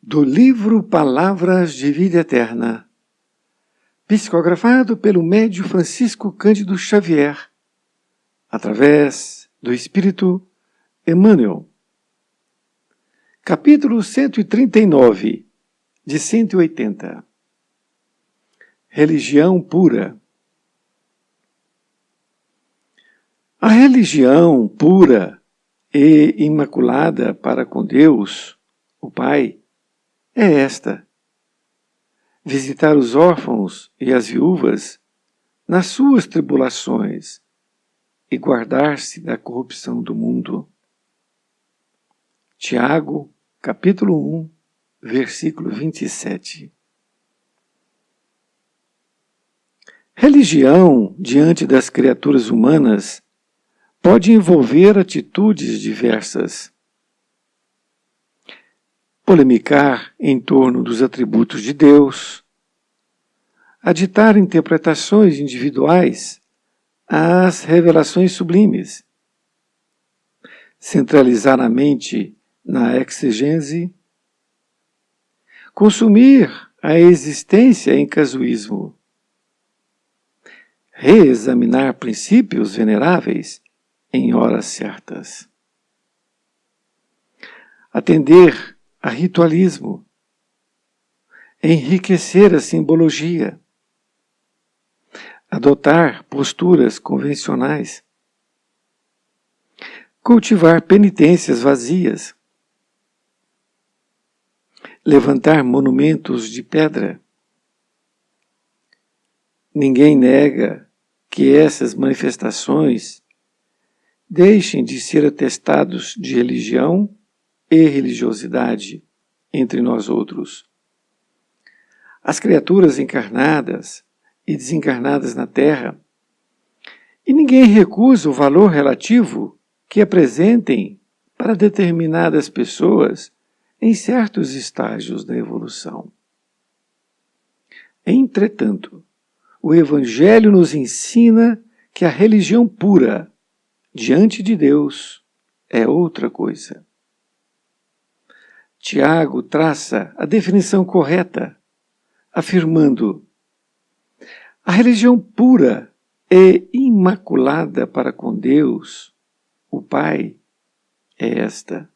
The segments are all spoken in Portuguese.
Do livro Palavras de Vida Eterna, psicografado pelo médium Francisco Cândido Xavier, através do Espírito Emmanuel. Capítulo 139, de 180. Religião pura. A religião pura e imaculada para com Deus, o Pai, é esta: visitar os órfãos e as viúvas nas suas tribulações e guardar-se da corrupção do mundo. Tiago, capítulo 1, versículo 27. Religião, diante das criaturas humanas, pode envolver atitudes diversas. Polemicar em torno dos atributos de Deus, aditar interpretações individuais às revelações sublimes, centralizar a mente na exegese, consumir a existência em casuísmo, reexaminar princípios veneráveis em horas certas, atender a ritualismo, enriquecer a simbologia, adotar posturas convencionais, cultivar penitências vazias, levantar monumentos de pedra. Ninguém nega que essas manifestações deixem de ser atestados de religião e religiosidade entre nós outros. As criaturas encarnadas e desencarnadas na Terra, e ninguém recusa o valor relativo que apresentem para determinadas pessoas em certos estágios da evolução. Entretanto, o Evangelho nos ensina que a religião pura, diante de Deus, é outra coisa. Tiago traça a definição correta, afirmando: a religião pura e imaculada para com Deus, o Pai, é esta: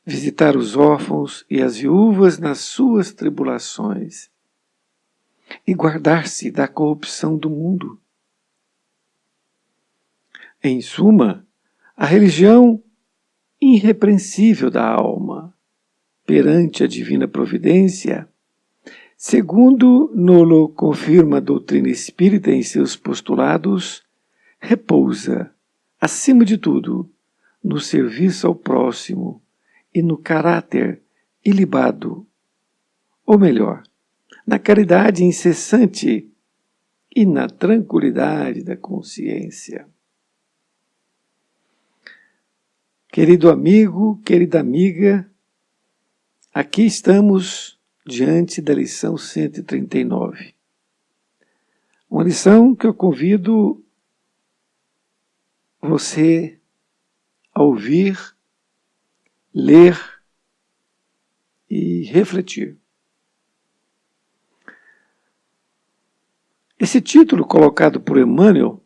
visitar os órfãos e as viúvas nas suas tribulações e guardar-se da corrupção do mundo. Em suma, a religião irrepreensível da alma perante a divina providência, segundo nolo confirma a doutrina espírita em seus postulados, repousa, acima de tudo, no serviço ao próximo e no caráter ilibado, ou melhor, na caridade incessante e na tranquilidade da consciência. Querido amigo, querida amiga, aqui estamos diante da lição 139. Uma lição que eu convido você a ouvir, ler e refletir. Esse título colocado por Emmanuel,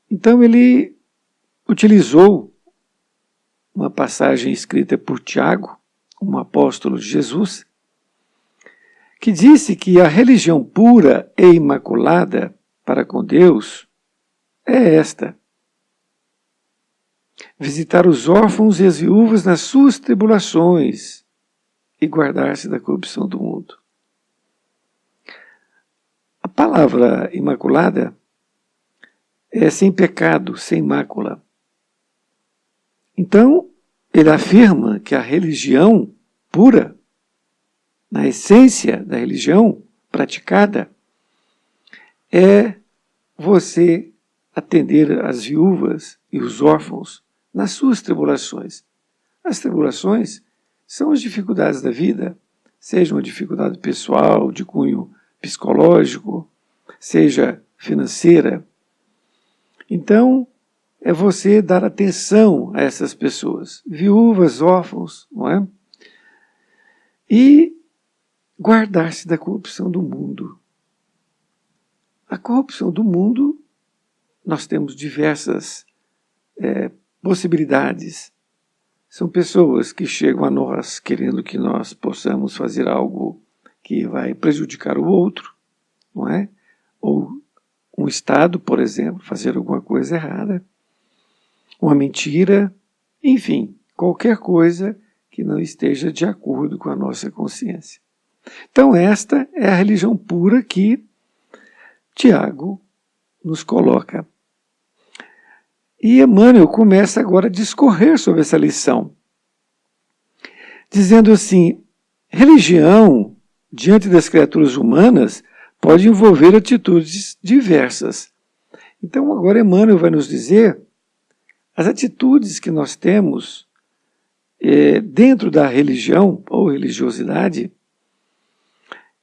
então ele utilizou uma passagem escrita por Tiago, um apóstolo de Jesus, que disse que a religião pura e imaculada para com Deus é esta: visitar os órfãos e as viúvas nas suas tribulações e guardar-se da corrupção do mundo. A palavra imaculada é sem pecado, sem mácula. Então, ele afirma que a religião pura, na essência da religião praticada, é você atender as viúvas e os órfãos nas suas tribulações. As tribulações são as dificuldades da vida, seja uma dificuldade pessoal, de cunho psicológico, seja financeira. Então, é você dar atenção a essas pessoas, viúvas, órfãos, não é? e guardar-se da corrupção do mundo. A corrupção do mundo, nós temos diversas possibilidades. São pessoas que chegam a nós querendo que nós possamos fazer algo que vai prejudicar o outro, não é? Ou um Estado, por exemplo, fazer alguma coisa errada, uma mentira, enfim, qualquer coisa que não esteja de acordo com a nossa consciência. Então esta é a religião pura que Tiago nos coloca. E Emmanuel começa agora a discorrer sobre essa lição, dizendo assim: religião, diante das criaturas humanas, pode envolver atitudes diversas. Então agora Emmanuel vai nos dizer as atitudes que nós temos dentro da religião ou religiosidade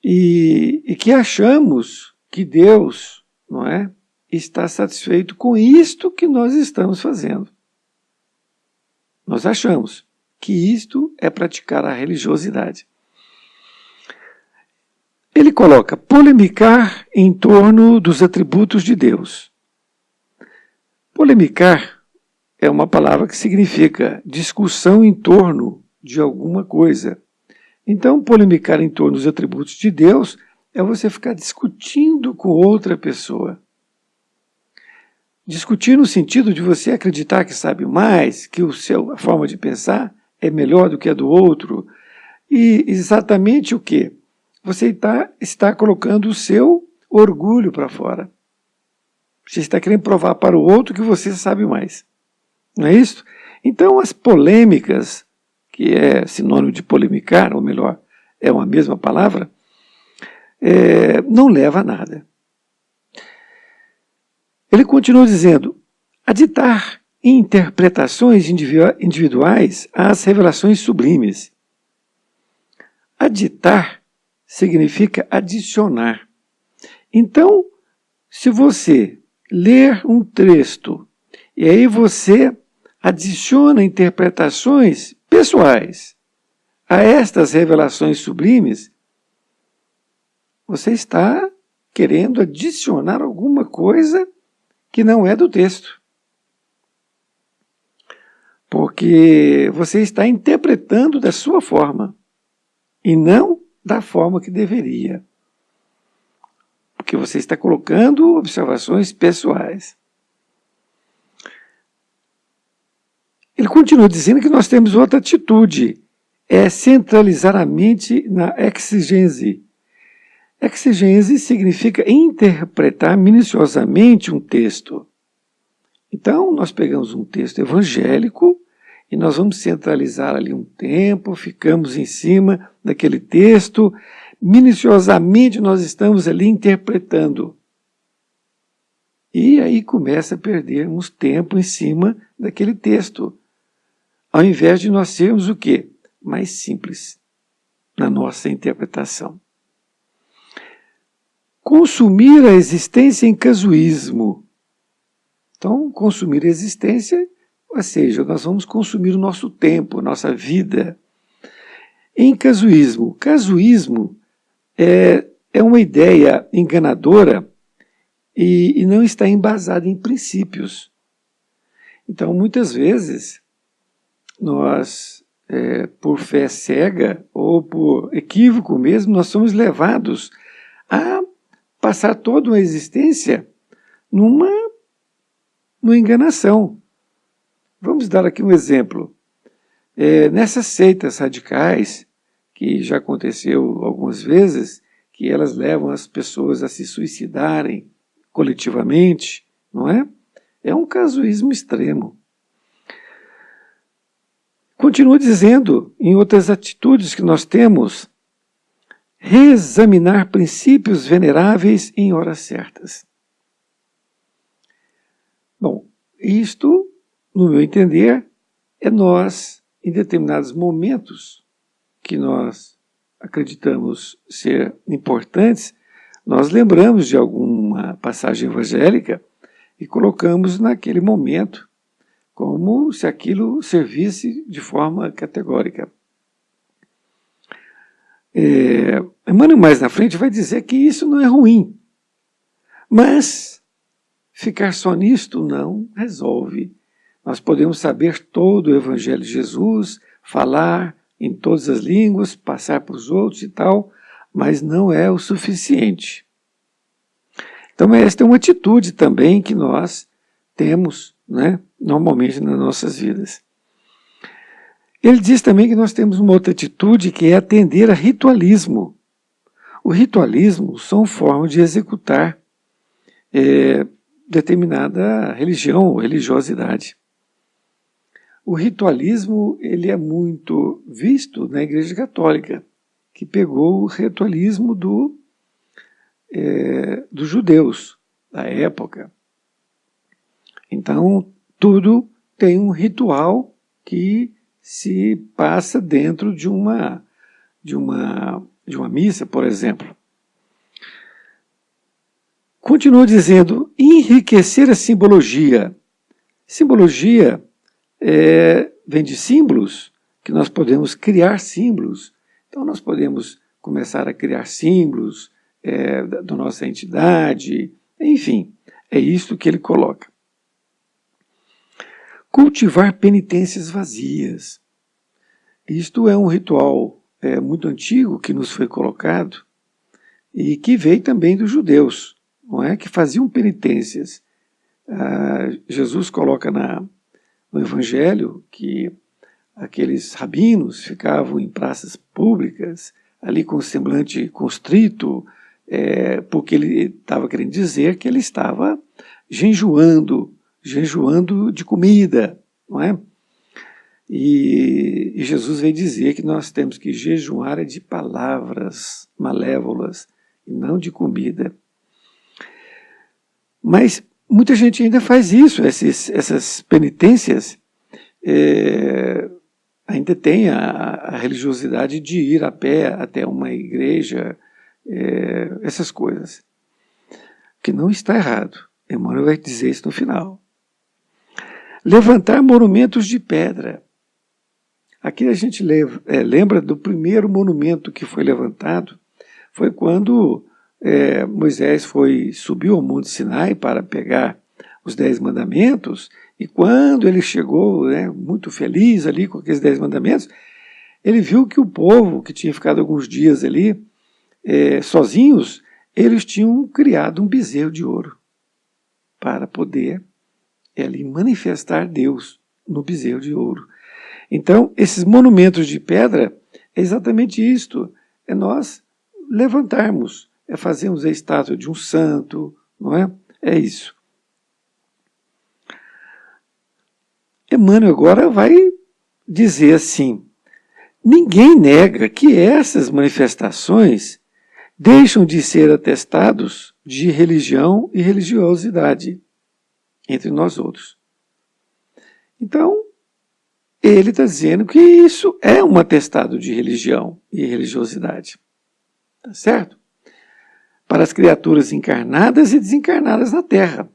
e que achamos que Deus, não é, está satisfeito com isto que nós estamos fazendo. Nós achamos que isto é praticar a religiosidade. Ele coloca polemicar em torno dos atributos de Deus. Polemicar é uma palavra que significa discussão em torno de alguma coisa. Então, polemicar em torno dos atributos de Deus é você ficar discutindo com outra pessoa. Discutir no sentido de você acreditar que sabe mais, que a forma de pensar é melhor do que a do outro. E exatamente o quê? Você está colocando o seu orgulho para fora. Você está querendo provar para o outro que você sabe mais. Não é isso? Então as polêmicas, que é sinônimo de polemicar, ou melhor, é uma mesma palavra, não leva a nada. Ele continua dizendo: aditar interpretações individuais às revelações sublimes. Aditar significa adicionar. Então, se você ler um texto e aí você adiciona interpretações pessoais a estas revelações sublimes, você está querendo adicionar alguma coisa que não é do texto. Porque você está interpretando da sua forma e não da forma que deveria. Porque você está colocando observações pessoais. Ele continua dizendo que nós temos outra atitude, é centralizar a mente na exegese. Exegese significa interpretar minuciosamente um texto. Então, nós pegamos um texto evangélico e nós vamos centralizar ali um tempo, ficamos em cima daquele texto, minuciosamente nós estamos ali interpretando. E aí começa a perdermos tempo em cima daquele texto, ao invés de nós sermos o quê? Mais simples na nossa interpretação. Consumir a existência em casuísmo. Então, consumir a existência, ou seja, nós vamos consumir o nosso tempo, a nossa vida, em casuísmo. Casuísmo é uma ideia enganadora e não está embasada em princípios. Então, muitas vezes, nós, por fé cega ou por equívoco mesmo, nós somos levados a passar toda uma existência numa enganação. Vamos dar aqui um exemplo. Nessas seitas radicais, que já aconteceu algumas vezes, que elas levam as pessoas a se suicidarem coletivamente, não é? É um casuísmo extremo. Continua dizendo, em outras atitudes que nós temos, reexaminar princípios veneráveis em horas certas. Bom, isto, no meu entender, é nós, em determinados momentos que nós acreditamos ser importantes, nós lembramos de alguma passagem evangélica e colocamos naquele momento como se aquilo servisse de forma categórica. Emmanuel mais na frente vai dizer que isso não é ruim, mas ficar só nisto não resolve. Nós podemos saber todo o Evangelho de Jesus, falar em todas as línguas, passar para os outros e tal, mas não é o suficiente. Então esta é uma atitude também que nós temos, né, normalmente nas nossas vidas. Ele diz também que nós temos uma outra atitude que é atender a ritualismo. O ritualismo são formas de executar determinada religião ou religiosidade. O ritualismo ele é muito visto na Igreja Católica, que pegou o ritualismo dos judeus da época. Então, tudo tem um ritual que se passa dentro de uma missa, por exemplo. Continua dizendo, enriquecer a simbologia. Simbologia vem de símbolos, que nós podemos criar símbolos. Então nós podemos começar a criar símbolos da nossa entidade, enfim, é isso que ele coloca. Cultivar penitências vazias. Isto é um ritual muito antigo que nos foi colocado e que veio também dos judeus, não é? Que faziam penitências. Jesus coloca no Evangelho que aqueles rabinos ficavam em praças públicas, ali com o semblante constrito, porque ele estava querendo dizer que ele estava jejuando de comida, não é? E Jesus veio dizer que nós temos que jejuar de palavras malévolas e não de comida. Mas muita gente ainda faz isso, essas penitências, ainda tem a religiosidade de ir a pé até uma igreja, essas coisas. Que não está errado. Emmanuel vai dizer isso no final. Levantar monumentos de pedra. Aqui a gente lembra do primeiro monumento que foi levantado, foi quando Moisés subiu ao Monte Sinai para pegar os 10 mandamentos, e quando ele chegou muito feliz ali com aqueles 10 mandamentos, ele viu que o povo, que tinha ficado alguns dias ali, sozinhos, eles tinham criado um bezerro de ouro para poder ali manifestar Deus no bezerro de ouro. Então, esses monumentos de pedra é exatamente isto, é nós levantarmos, é fazermos a estátua de um santo, não é? É isso. Emmanuel agora vai dizer assim, ninguém nega que essas manifestações deixam de ser atestados de religião e religiosidade entre nós outros. Então, ele está dizendo que isso é um atestado de religião e religiosidade. Tá certo? Para as criaturas encarnadas e desencarnadas na Terra.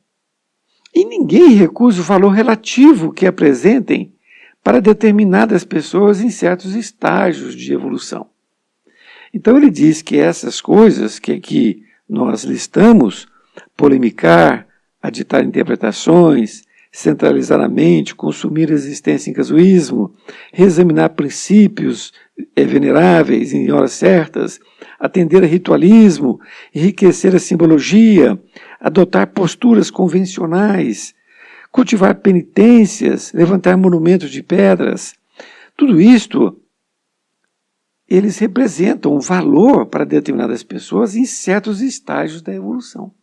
E ninguém recusa o valor relativo que apresentem para determinadas pessoas em certos estágios de evolução. Então ele diz que essas coisas que aqui nós listamos, polemicar, aditar interpretações, centralizar a mente, consumir a existência em casuísmo, reexaminar princípios veneráveis em horas certas, atender a ritualismo, enriquecer a simbologia, adotar posturas convencionais, cultivar penitências, levantar monumentos de pedras, tudo isto, eles representam um valor para determinadas pessoas em certos estágios da evolução.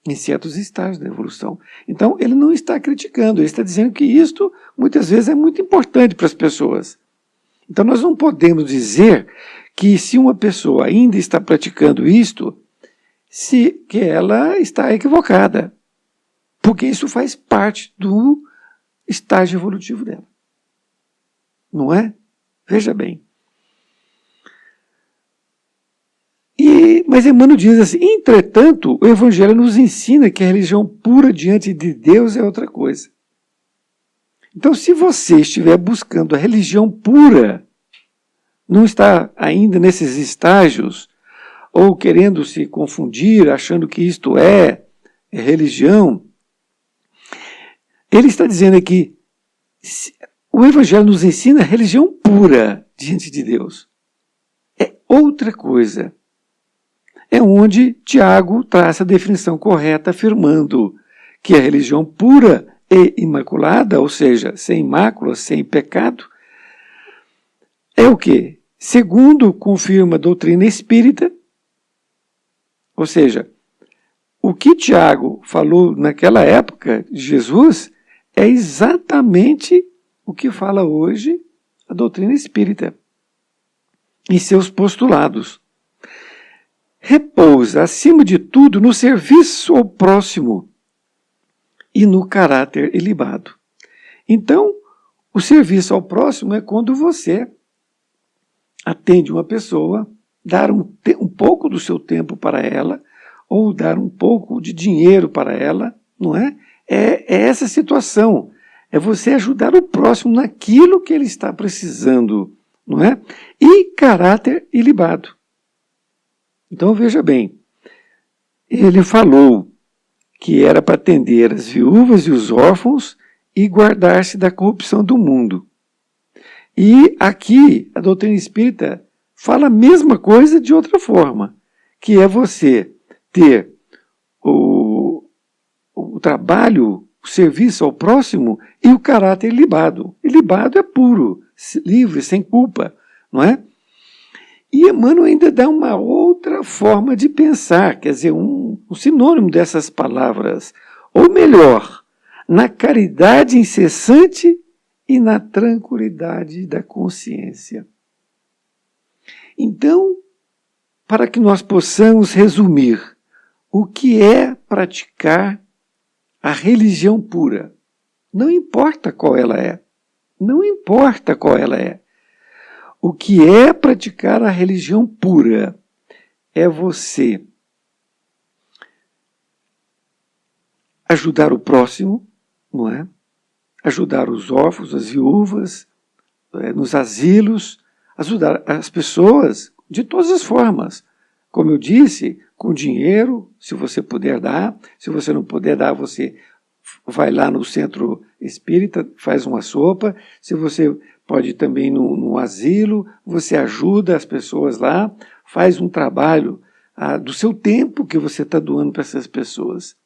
Em certos estágios da evolução. Então, ele não está criticando, ele está dizendo que isto, muitas vezes, é muito importante para as pessoas. Então, nós não podemos dizer que se uma pessoa ainda está praticando isto, que ela está equivocada. Porque isso faz parte do estágio evolutivo dela. Não é? Veja bem. Mas Emmanuel diz assim, entretanto, o Evangelho nos ensina que a religião pura diante de Deus é outra coisa. Então, se você estiver buscando a religião pura, não está ainda nesses estágios, ou querendo se confundir, achando que isto é religião, ele está dizendo aqui, o Evangelho nos ensina a religião pura diante de Deus. É outra coisa. É onde Tiago traz a definição correta, afirmando que a religião pura e imaculada, ou seja, sem mácula, sem pecado, é o quê? Segundo confirma a doutrina espírita, ou seja, o que Tiago falou naquela época de Jesus é exatamente o que fala hoje a doutrina espírita em seus postulados. Repousa, acima de tudo, no serviço ao próximo e no caráter ilibado. Então, o serviço ao próximo é quando você atende uma pessoa, dar um pouco do seu tempo para ela, ou dar um pouco de dinheiro para ela, não é? É essa situação. É você ajudar o próximo naquilo que ele está precisando, não é? E caráter ilibado. Então veja bem, ele falou que era para atender as viúvas e os órfãos e guardar-se da corrupção do mundo. E aqui a doutrina espírita fala a mesma coisa de outra forma, que é você ter o trabalho, o serviço ao próximo e o caráter ilibado. Ilibado é puro, livre, sem culpa, não é? E Emmanuel ainda dá uma outra forma de pensar, quer dizer, um sinônimo dessas palavras, ou melhor, na caridade incessante e na tranquilidade da consciência. Então, para que nós possamos resumir o que é praticar a religião pura, não importa qual ela é, não importa qual ela é. O que é praticar a religião pura é você ajudar o próximo, não é? Ajudar os órfãos, as viúvas, nos asilos, ajudar as pessoas de todas as formas. Como eu disse, com dinheiro, se você puder dar. Se você não puder dar, você vai lá no centro espírita, faz uma sopa. Se você pode ir também no asilo, você ajuda as pessoas lá, faz um trabalho do seu tempo que você está doando para essas pessoas.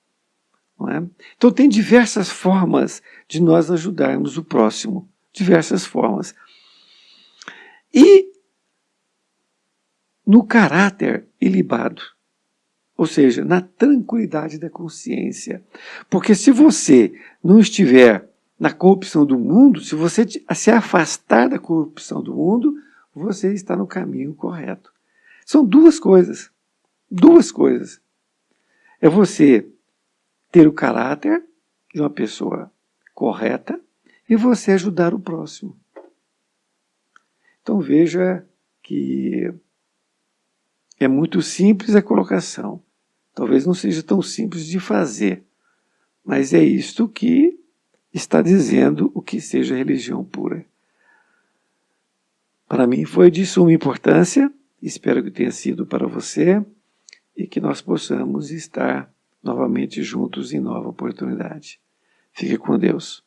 Não é? Então tem diversas formas de nós ajudarmos o próximo, diversas formas. E no caráter ilibado, ou seja, na tranquilidade da consciência. Porque se você não estiver na corrupção do mundo, se você se afastar da corrupção do mundo, você está no caminho correto. São duas coisas. Duas coisas. É você ter o caráter de uma pessoa correta e você ajudar o próximo. Então veja que é muito simples a colocação. Talvez não seja tão simples de fazer, mas é isto que está dizendo o que seja religião pura. Para mim foi de suma importância, espero que tenha sido para você e que nós possamos estar novamente juntos em nova oportunidade. Fique com Deus.